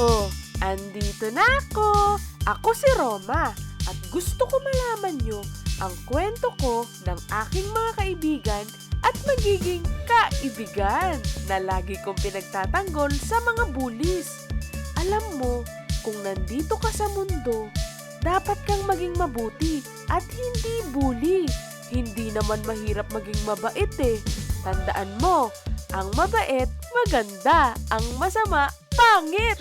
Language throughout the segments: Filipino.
Oh, andito na ako! Ako si Roma at gusto ko malaman nyo ang kwento ko ng aking mga kaibigan at magiging kaibigan na lagi kong pinagtatanggol sa mga bullies. Alam mo, kung nandito ka sa mundo, dapat kang maging mabuti at hindi bully. Hindi naman mahirap maging mabait eh. Tandaan mo, ang mabait, maganda. Ang masama, pangit.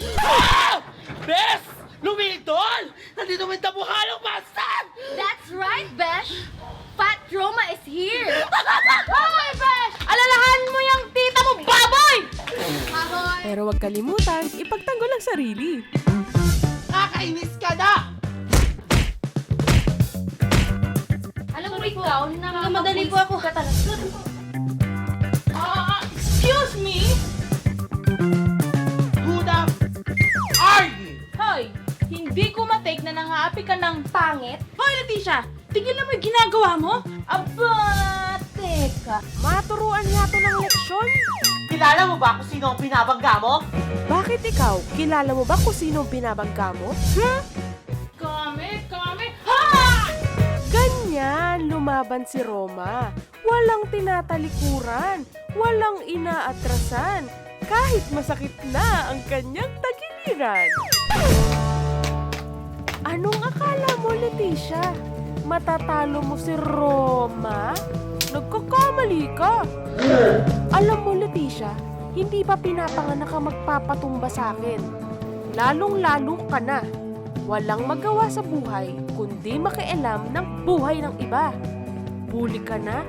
Bes! Lumilitol! Nandito may tabuhalong bastard! That's right, Besh! Fat Roma is here! Hoy, Besh! Alalahan mo yung tita mo, baboy! Ahoy! Pero huwag kalimutan, ipagtanggol ang sarili. Kakainis ka na! Alam mo ikaw, Madali po ako. Excuse me? Who the are you? Hoy, hindi ko matake na nangaapi ka ng pangit. Hoy, Leticia! Tigil na mo yung ginagawa mo! Aba, teka. Maturuan nga to ng leksyon. Kilala mo ba kung sino ang pinabangga mo? Bakit ikaw? Kilala mo ba kung sino ang binabangga mo? Kami! Ha! Ganyan, lumaban si Roma. Walang tinatalikuran, walang inaatrasan, kahit masakit na ang kanyang tagiliran. Anong akala mo, Leticia? Matatalo mo si Roma? Nagkakamali ka. Alam mo, Leticia, hindi pa pinapanganak ang magpapatumba sa akin. Lalong-lalo ka na. Walang magawa sa buhay kundi makialam ng buhay ng iba. Bully ka na,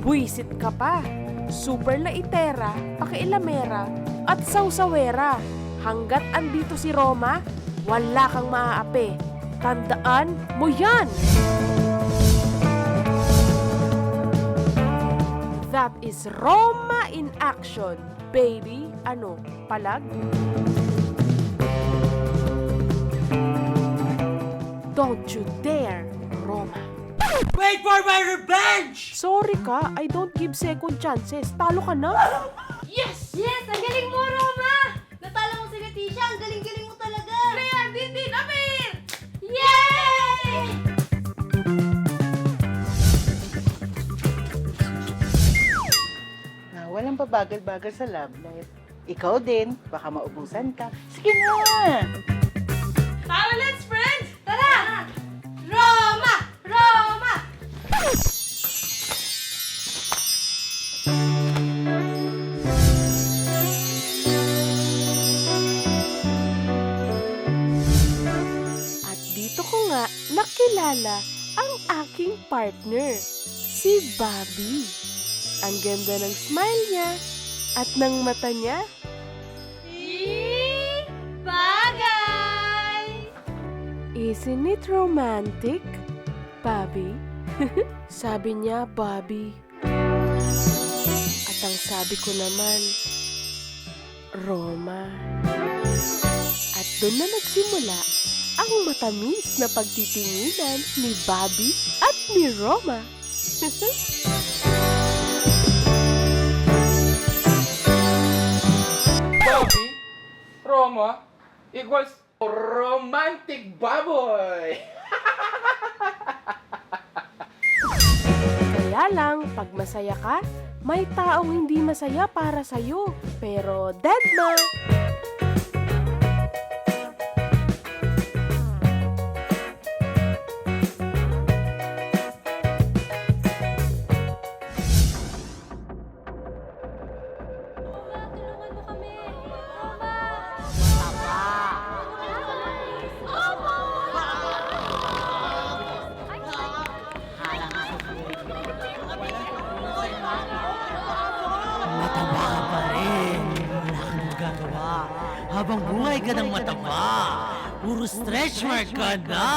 buwisit ka pa, super laitera, pakialamera, at sausawera. Hanggat andito si Roma, wala kang maaapi. Tandaan mo yan! That is Roma in action, baby. Ano, palag? Don't you dare, Roma. Wait for my revenge! Sorry ka, I don't give second chances. Talo ka na. Yes! Yes, ang galing mo, Roma! Natala mo si Leticia, ang galing-galing mo talaga! Kaya, din, Amir! Yay! Walang pabagal-bagal sa love life. Ikaw din, baka maubusan ka. Sige na! Tara, let's friends! Tara! Roma! Roma! At dito ko nga nakilala ang aking partner, si Bobby. Ang ganda ng smile niya at ng mata niya. Bagay! Isn't it romantic, Bobby? Sabi niya, Bobby. At ang sabi ko naman, Roma. At doon na nagsimula ang matamis na pagtitinginan ni Bobby at ni Roma. Bobby, Roma, equals romantic baboy. Kaya lang, pag masaya ka, may taong hindi masaya para sa'yo. Pero dead ma! Tulungan mo kami! Roma! Mataba ka pa rin. Wala kang magagawa. Habang buhay ka ng mataba, puro stretch mark ka na.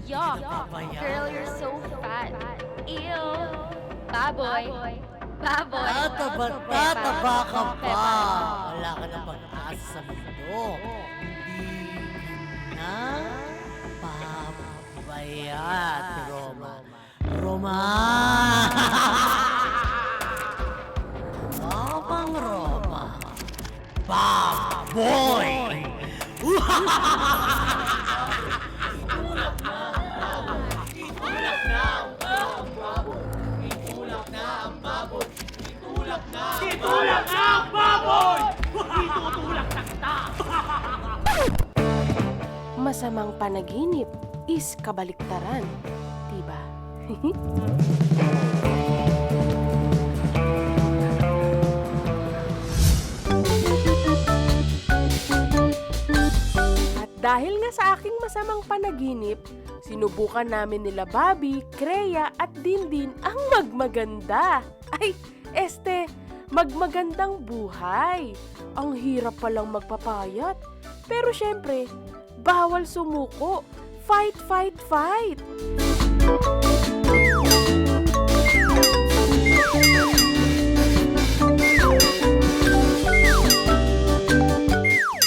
Yuck! Girl, you're so fat. Ew! Baboy! Baboy! Tataba ka pa. Wala ka ng pag-asa sa mundo. Hindi na pabayat, Roma. Roma! baboy! Masamang panaginip is kabaliktaran, diba? At dahil nga sa aking masamang panaginip, sinubukan namin nila Bobby, Kreya at Dindin ang magmaganda. Ay, magmagandang buhay. Ang hirap palang magpapayat. Pero syempre, bawal sumuko. Fight, fight, fight!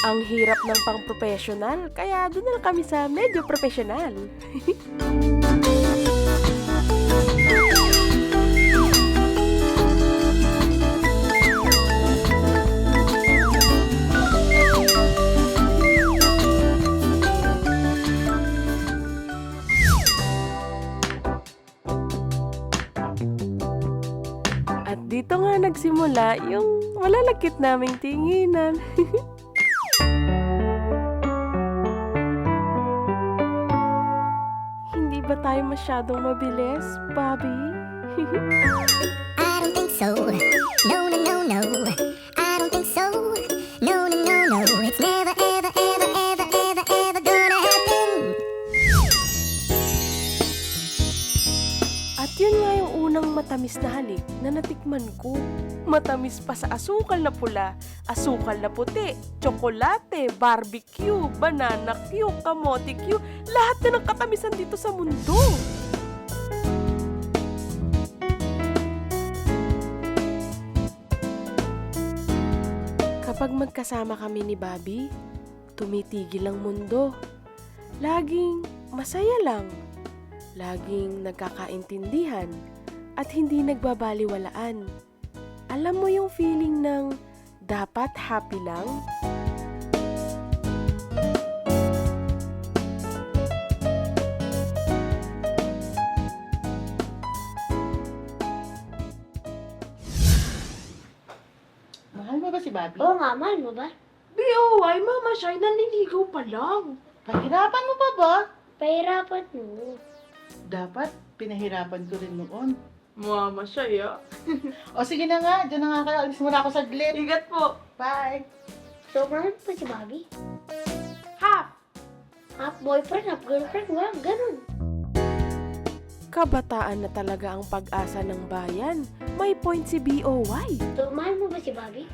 Ang hirap ng pang-professional, kaya doon na lang kami sa medyo professional. At dito nga nagsimula yung malalakit naming tinginan. Hindi ba tayo masyadong mabilis, Bobby? I don't think so. No, no, no, no. I don't think so. No, no, no, no. It's never, ever, ever, ever, ever, ever gonna happen. At yun nga yung unang matamis na halik na natikman ko. Matamis pa sa asukal na pula, asukal na puti, tsokolate, barbecue, banana Q, kamote Q, lahat na ng katamisan dito sa mundo. Kapag magkasama kami ni Bobby, tumitigil ang mundo. Laging masaya lang. Laging nagkakaintindihan at hindi nagbabaliwalaan. Alam mo yung feeling ng dapat happy lang? Mahal mo ba si Bobby? Oo nga, mahal mo ba? B.O.Y. Mama Shy, nanliligaw pa lang. Pahirapan mo pa ba? Pahirapan mo. Dapat, pinahirapan ko rin noon. Mama Shy, ah. O sige na nga, dyan na nga kayo. Alis muna ako saglit. Ingat po. Bye! So, mahal mo ba si Bobby? Half. Half boyfriend, half girlfriend, walang ganun. Kabataan na talaga ang pag-asa ng bayan. May point si B.O.Y. So, mahal mo ba si Bobby?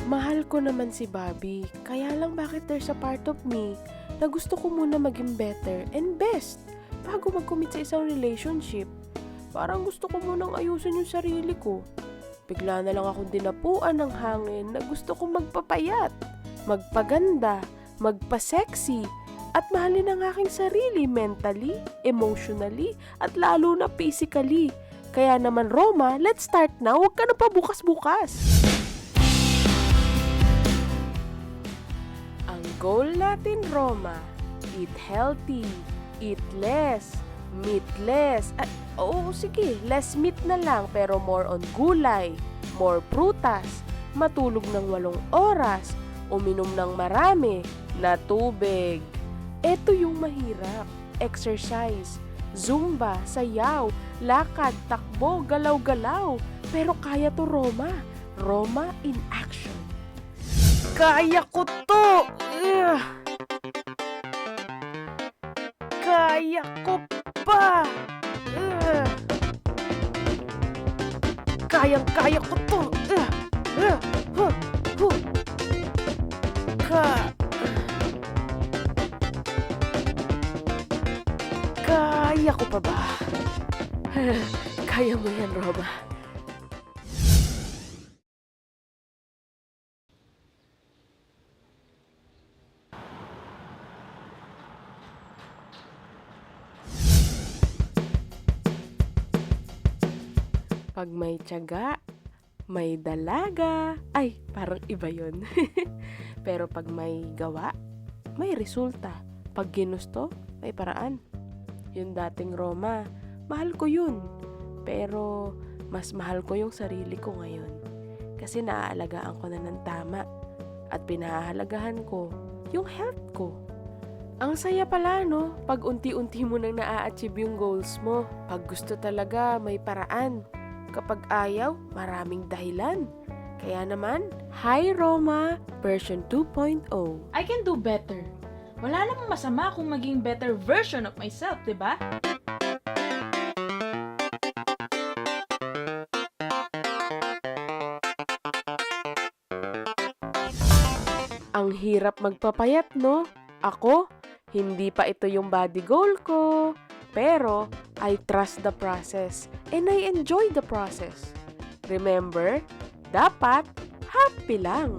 Mahal ko naman si Bobby, kaya lang bakit there's a part of me na gusto ko muna maging better and best bago mag-commit sa isang relationship. Parang gusto ko munang ayusin yung sarili ko. Bigla na lang akong dinapuan ng hangin na gusto kong magpapayat, magpaganda, magpa-sexy, at mahalin ang aking sarili mentally, emotionally, at lalo na physically. Kaya naman Roma, let's start now, huwag ka na pa bukas-bukas. Ang goal natin, Roma, eat healthy, eat less, meat less. Sige, less meat na lang pero more on gulay, more prutas, matulog ng 8 oras, uminom ng marami na tubig. Ito yung mahirap, exercise, zumba, sayaw, lakad, takbo, galaw-galaw. Pero kaya to, Roma. Roma in action. Kaya ko to! Ugh. Kaya ko pa! Ugh. Kayang-kaya ko to! Ugh. Ugh. Huh. Huh. Kaya ko pa ba? Kaya mo yan, Roma. Pag may tiyaga, may dalaga. Ay, parang iba yun. Pero pag may gawa, may resulta. Pag ginusto, may paraan. Yung dating Roma, mahal ko yun. Pero mas mahal ko yung sarili ko ngayon. Kasi naaalagaan ko na ng tama. At pinahahalagahan ko yung health ko. Ang saya pala, no? Pag unti-unti mo nang naa-achieve yung goals mo. Pag gusto talaga, may paraan. Kapag ayaw, maraming dahilan. Kaya naman, Hi Roma, version 2.0. I can do better. Wala namang masama kung maging better version of myself, di ba? Ang hirap magpapayat, no? Ako, hindi pa ito yung body goal ko. Pero, I trust the process and I enjoy the process. Remember, dapat happy lang.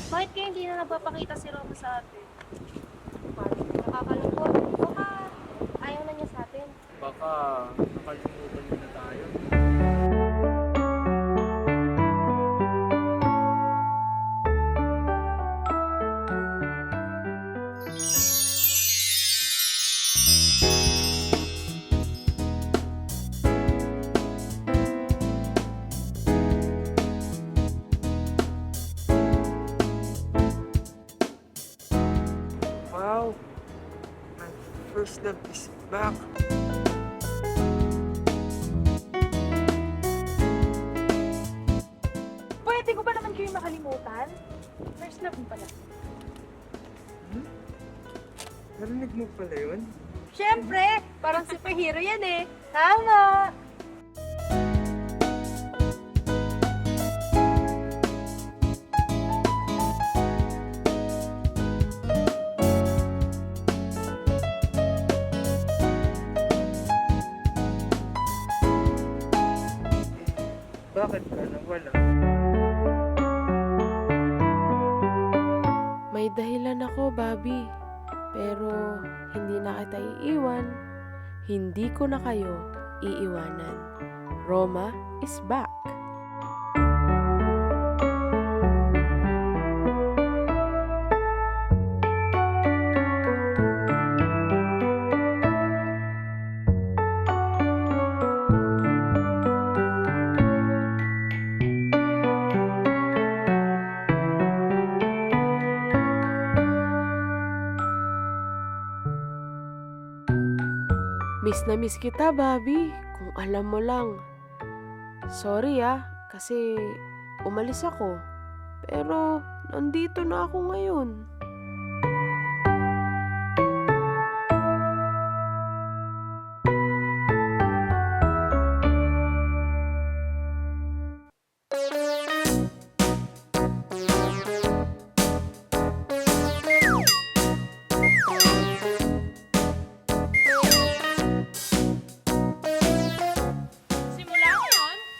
Bakit kaya hindi na nagpapakita si Roma sa atin? Nakakalungkot. Baka ayaw na niya sa atin. Baka nakalimutan niyo na tayo. Wow! My first love is back. Pwede ko ba naman kayo makalimutan? First love mo pala. Narinig mo pala yun? Siyempre! Parang superhero yan eh. Tama! Bakit ka nawala? May dahilan ako, Bobby. Pero hindi na kita iiwan. Hindi ko na kayo iiwanan. Roma is back. Miss na miss kita, Bobby. Kung alam mo lang. Sorry kasi umalis ako. Pero nandito na ako ngayon.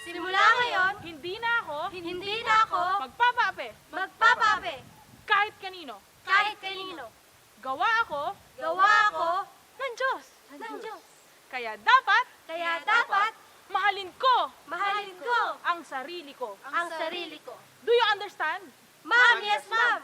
Simula ngayon, hindi na ako magpapaapi Kahit kanino. kahit kanino. Gawa ako, ng Diyos. kaya Kaya dapat mahalin ko mahalin ko ang sarili ko. ang sarili ko. Do you understand? Ma'am, yes ma'am.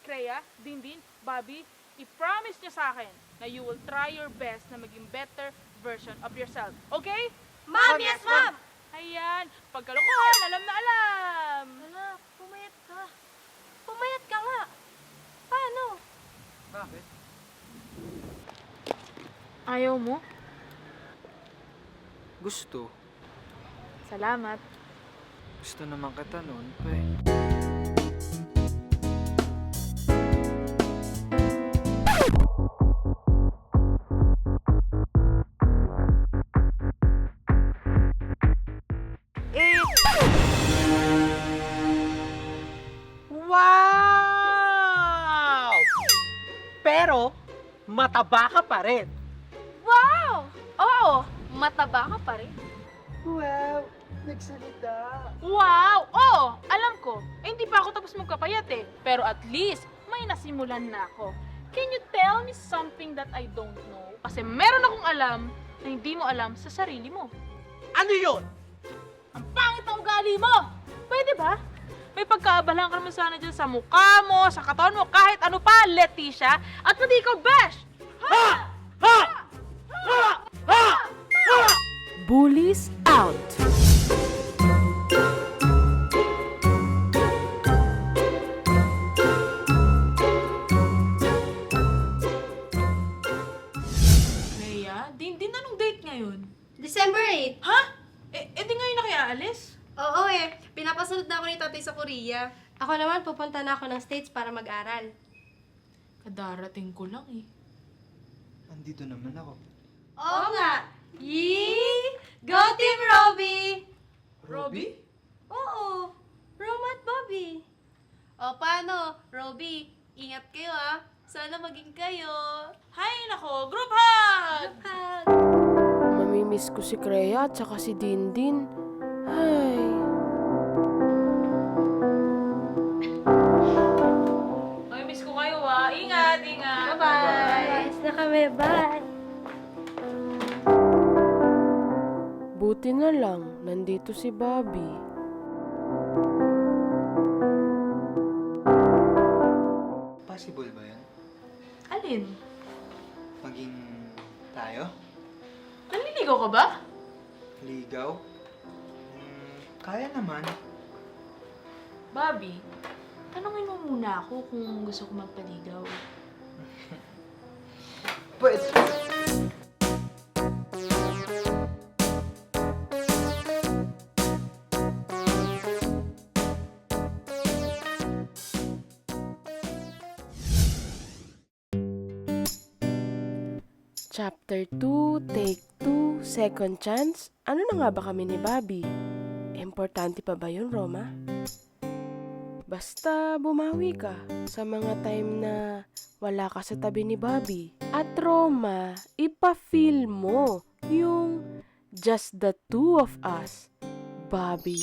Kreya, Dindin, Bobby, i-promise niyo sa akin na you will try your best na maging better version of yourself. Okay? Ma'am, yes ma'am. Ayan, pagkalokohan, alam na alam. Hala, pumayat ka. Pumayat ka nga. Paano? Bakit? Ayaw mo? Gusto. Salamat. Gusto naman kita noon pa eh. Wow! Pero, mataba ka pa rin. Wow! Oo, mataba ka pa rin. Wow! Nagsalita. Wow! Oo, alam ko. Eh, hindi pa ako tapos magpapayat eh. Pero at least, may nasimulan na ako. Can you tell me something that I don't know? Kasi meron akong alam na hindi mo alam sa sarili mo. Ano yun? Ang pangit na ugali mo! Pwede ba? May pagkaabalan ka naman sana dyan sa mukha mo, sa katawan mo, kahit ano pa, Leticia. At hindi ikaw, Besh! Bullies out! Leia, din anong date ngayon? December 8. Ha? Di ngayon na kaya alis? Oo pinapasunod na ako ni tatay sa Korea. Ako naman, pupunta na ako ng States para mag-aral. Kadarating ko lang eh. Andito naman ako. Oo nga! Yee! Go Team Robby! Robby? Oo! Roma at Bobby! O paano? Robby, ingat kayo Sana maging kayo! Hay nako, group hug! Hug! Mamimiss ko si Crea at saka si Dindin. Ay. Miss ko kayo Ingat, ingat! Bye! Ayos na kami, bye! Buti na lang, nandito si Bobby. Possible ba yan? Alin? Maging tayo? Naliligaw ka ba? Ligaw? Kaya naman. Bobby, tanungin mo muna ako kung gusto ko magpaligaw. Pwede. Chapter 2, Take 2, Second Chance. Ano na nga ba kami ni Bobby? Importante pa ba yun, Roma? Basta bumawi ka sa mga time na wala ka sa tabi ni Bobby. At Roma, ipa-feel mo yung just the two of us, Bobby.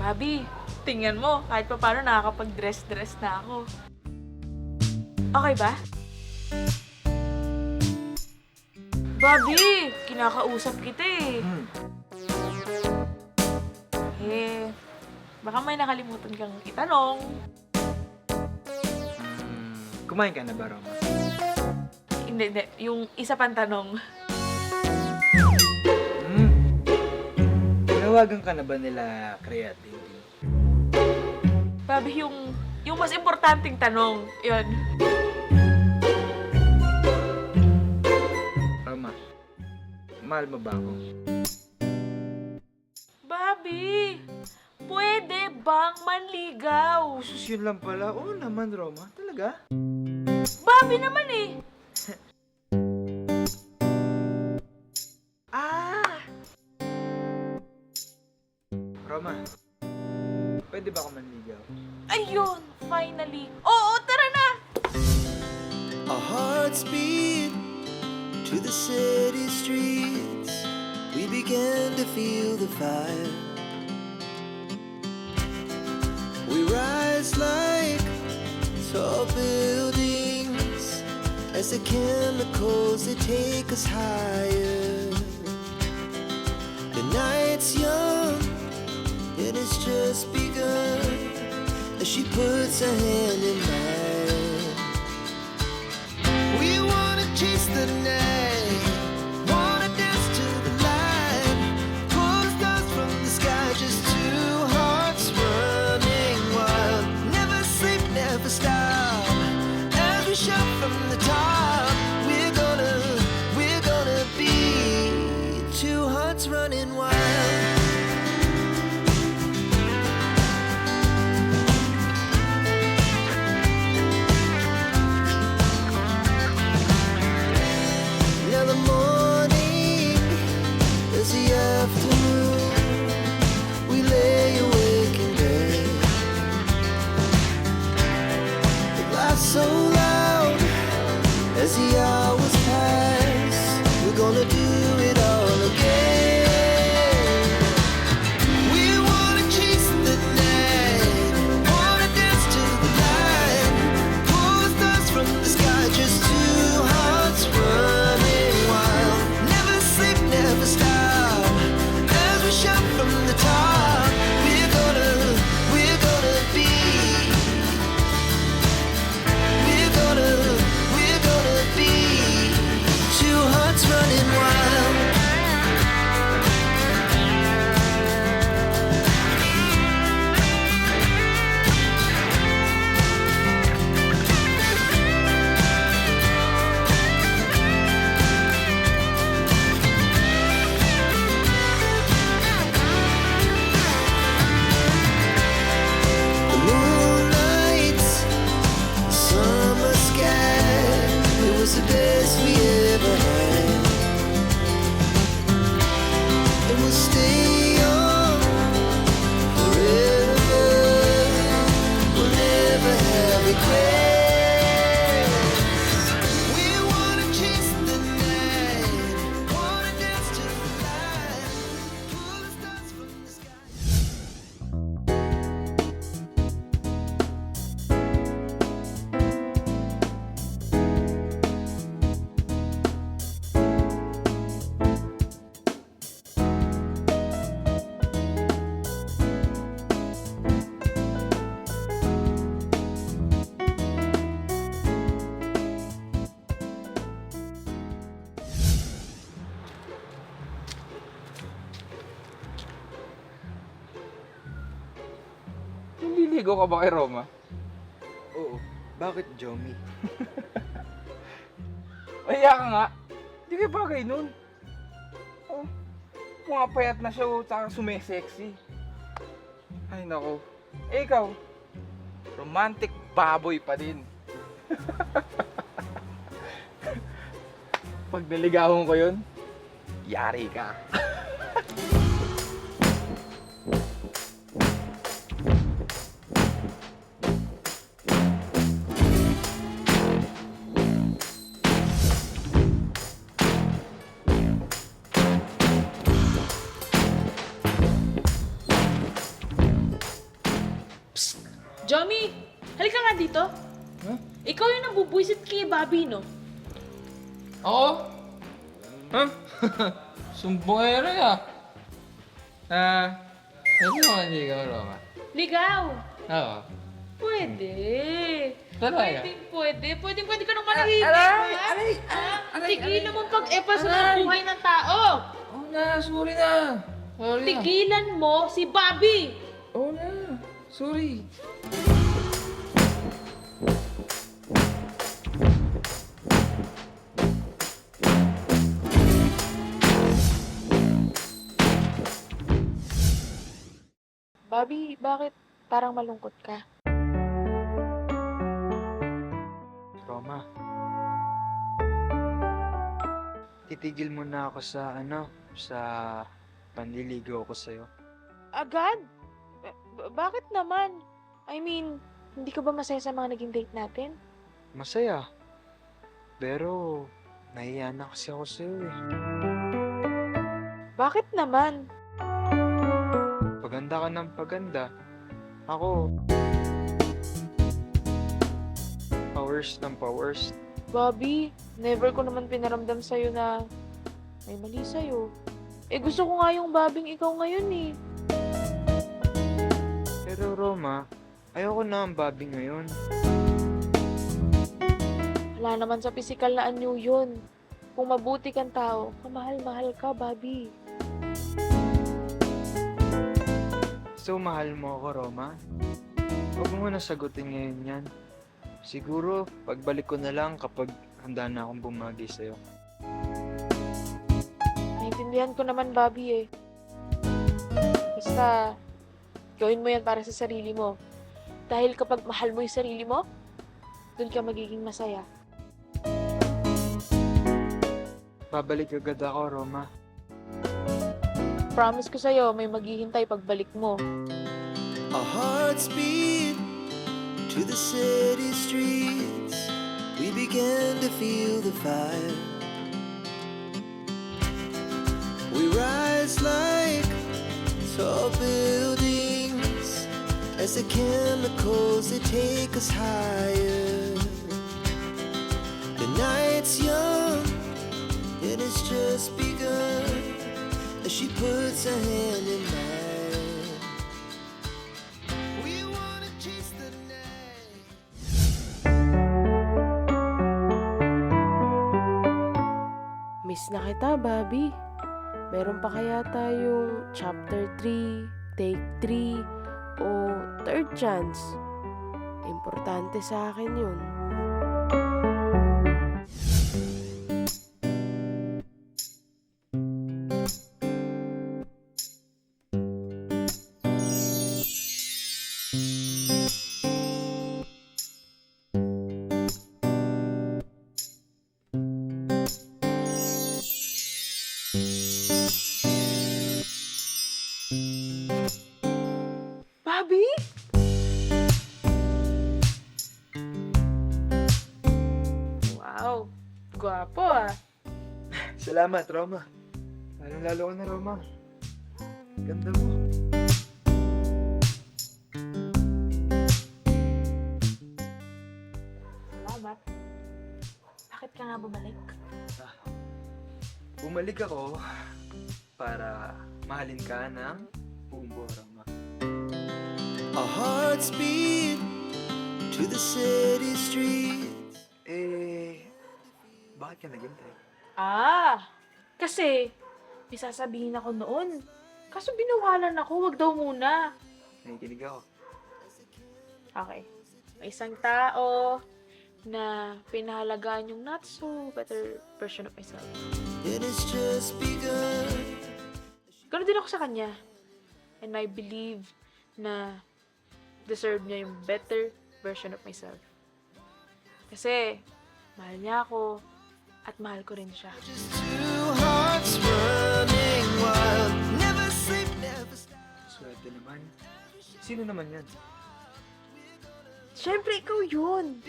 Bobby, tingnan mo, kahit pa paano nakakapag-dress-dress na ako. Okay ba? Bobby, kinakausap kita eh. Baka may nakalimutan kang itanong. Kumain ka na ba, Roma? Hindi. Yung isa pang tanong. Tinawagan ka na ba nila Crea at Dindin? Bobby, yung mas importanteng tanong. Yun. Roma, mahal mo ba ako? Bobby, pwede bang manligaw? Sus, yun lang pala. Oo naman, Roma. Talaga? Bobby naman eh. Roma, pwede ba ako manligaw? Ayun, finally. Oo, to the city streets, we began to feel the fire. We rise like tall buildings as the chemicals they take us higher. The night's young and it's just begun as she puts her hand in mine. We wanna chase the night, wanna dance to the light, pull the stars from the sky, just two hearts running wild. Never sleep, never stop, as we shout from the top. We're gonna be two hearts running wild. Now the morning is the afternoon. We lay awake in bed. The laughs so loud as the hours pass. We're gonna do it all again. We wanna chase the night, wanna dance to the light, pull the stars from the sky, just two hearts running wild. Never sleep, never stop, as we shout from the top. We're gonna be, we're gonna be two hearts running wild. The moonlight, summer sky, it was the best we ever had. And we'll stay on forever. We'll never have regrets. We wanna chase the night, wanna dance to the light, pull the stars from the sky. Nililigo ka ba kay Roma? Oo. Bakit, Jomi? Maya ka nga. Hindi kayo bagay nun. Oh, pumapayat na siya o tsaka sumesexy. Ay nako. Eh ikaw, romantic baboy pa din. Pag naligawan ko yun, yari ka. Jomi, halika nga dito. Huh? Ikaw yung nabubwisit kay Bobby, no? Ako? Huh? Sumbongero ya. Pwede mo naligaw, Roma? Ligaw. Oo. Pwede. Talaga? Pwede ka nang manahimik, ha? Tigilan mo pag-epas ng buhay ng tao. Oh na, sorry na. Sorry na. Tigilan mo si Bobby. Oh na, sorry. Bobby, bakit parang malungkot ka? Roma. Titigil muna ako sa sa panliligaw ko sa'yo. Agad? Bakit naman? I mean, hindi ka ba masaya sa mga naging date natin? Masaya. Pero Nahiya na kasi ako sa'yo eh. Bakit naman? Paganda ka ng paganda. Ako, powers ng powers. Bobby, never ko naman pinaramdam sa'yo na may mali sa'yo. Eh gusto ko nga yung Bobbyng ikaw ngayon eh. Pero Roma, ayoko na ang Bobby ngayon. Wala naman sa physical na anyo yun. Kung mabuti kang tao, kamahal-mahal ka, Bobby. So, mahal mo ako, Roma? Huwag mo na sagutin ngayon yan. Siguro, pagbalik ko na lang kapag handa na akong bumagi sa'yo. Naintindihan ko naman, Bobby eh. Basta, gawin mo yan para sa sarili mo. Dahil kapag mahal mo yung sarili mo, dun ka magiging masaya. Babalik agad ako, Roma. Promise ko sa'yo, may maghihintay pagbalik mo. Our hearts beat to the city streets. We began to feel the fire. We rise like tall buildings as the chemicals they take us higher. The night's young and it's just begun as she puts her hand in mine. We wanna chase the night. Miss na kita, Bobby. Meron pa kaya tayong chapter 3, take 3, o third chance? Importante sa akin yun. Bobby? Wow, gwapo ah. Salamat, Roma. Lalong-lalo ka na, Roma. Ganda mo. Salamat. Bakit ka nga bumalik? Bumalik ako para mahalin ka ng buong buo, Roma. Our hearts beat to the city streets. Bakit ka naghintay? Kasi may sasabihin ako noon. Kaso binawalan ako, wag daw muna. Nakikinig ako. Okay. May isang tao na pinahalagaan yung not so better version of myself. It has just begun. Ganun din ako sa kanya. And I believe na deserve niya yung better version of myself. Kasi mahal niya ako at mahal ko rin siya. Just two hearts running wild. Never sleep, never stop. Swerte naman. Sino naman yan? Siyempre, ikaw yun!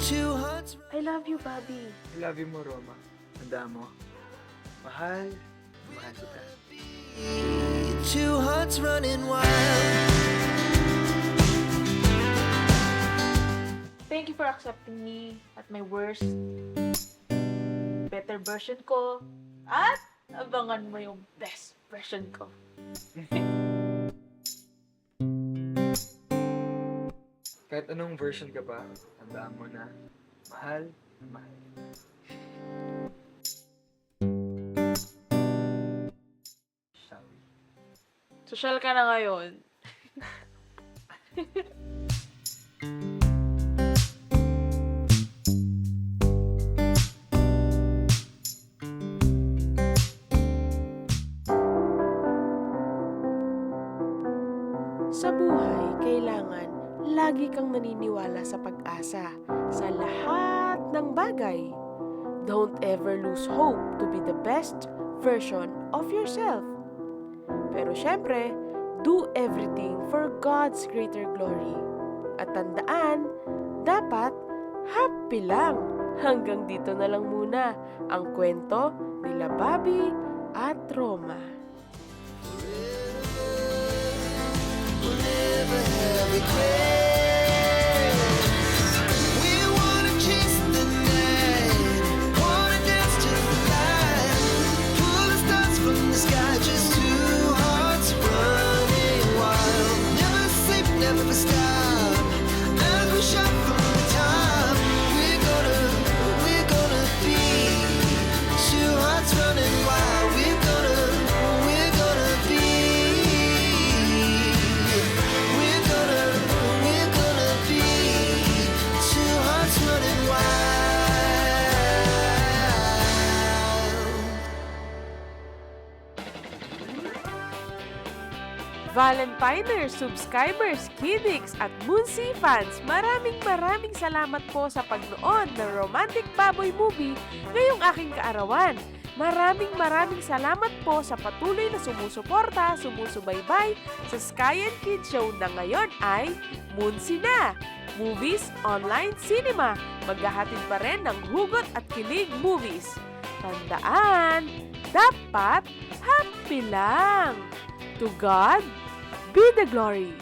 Two hearts I love you, Bobby. I love you mo, Roma. Tanda mo. Mahal. Mahal kita. two hearts running wild. Thank you for accepting me at my worst. Better version ko. At abangan mo yung best version ko. Kahit anong version ka pa, tandaan mo na mahal, mahal. Social ka na ngayon. Sa buhay, kailangan lagi kang naniniwala sa pag-asa sa lahat ng bagay. Don't ever lose hope to be the best version of yourself. Pero syempre, do everything for God's greater glory. At tandaan, dapat happy happy lang. Hanggang dito na lang muna ang kwento nila Bobby at Roma. Never have regrets. We wanna chase the night, wanna dance to the light, pull the stars from the sky, just two hearts running wild. Never sleep, never stop, as we shot from the top. We're gonna be two hearts running wild. We're gonna be. We're gonna be two hearts running wild. Valentiners, subscribers, Kiddiks at Moonsea fans, maraming salamat po sa pagnood ng Romantic Baboy Movie ngayong aking kaarawan. Maraming salamat po sa patuloy na sumusuporta, sumusubaybay sa Sky and Kid Show na ngayon ay Moonsea na! Movies Online Cinema. Maghahatid pa rin ng hugot at kilig movies. Tandaan, dapat happy lang! To God be the glory!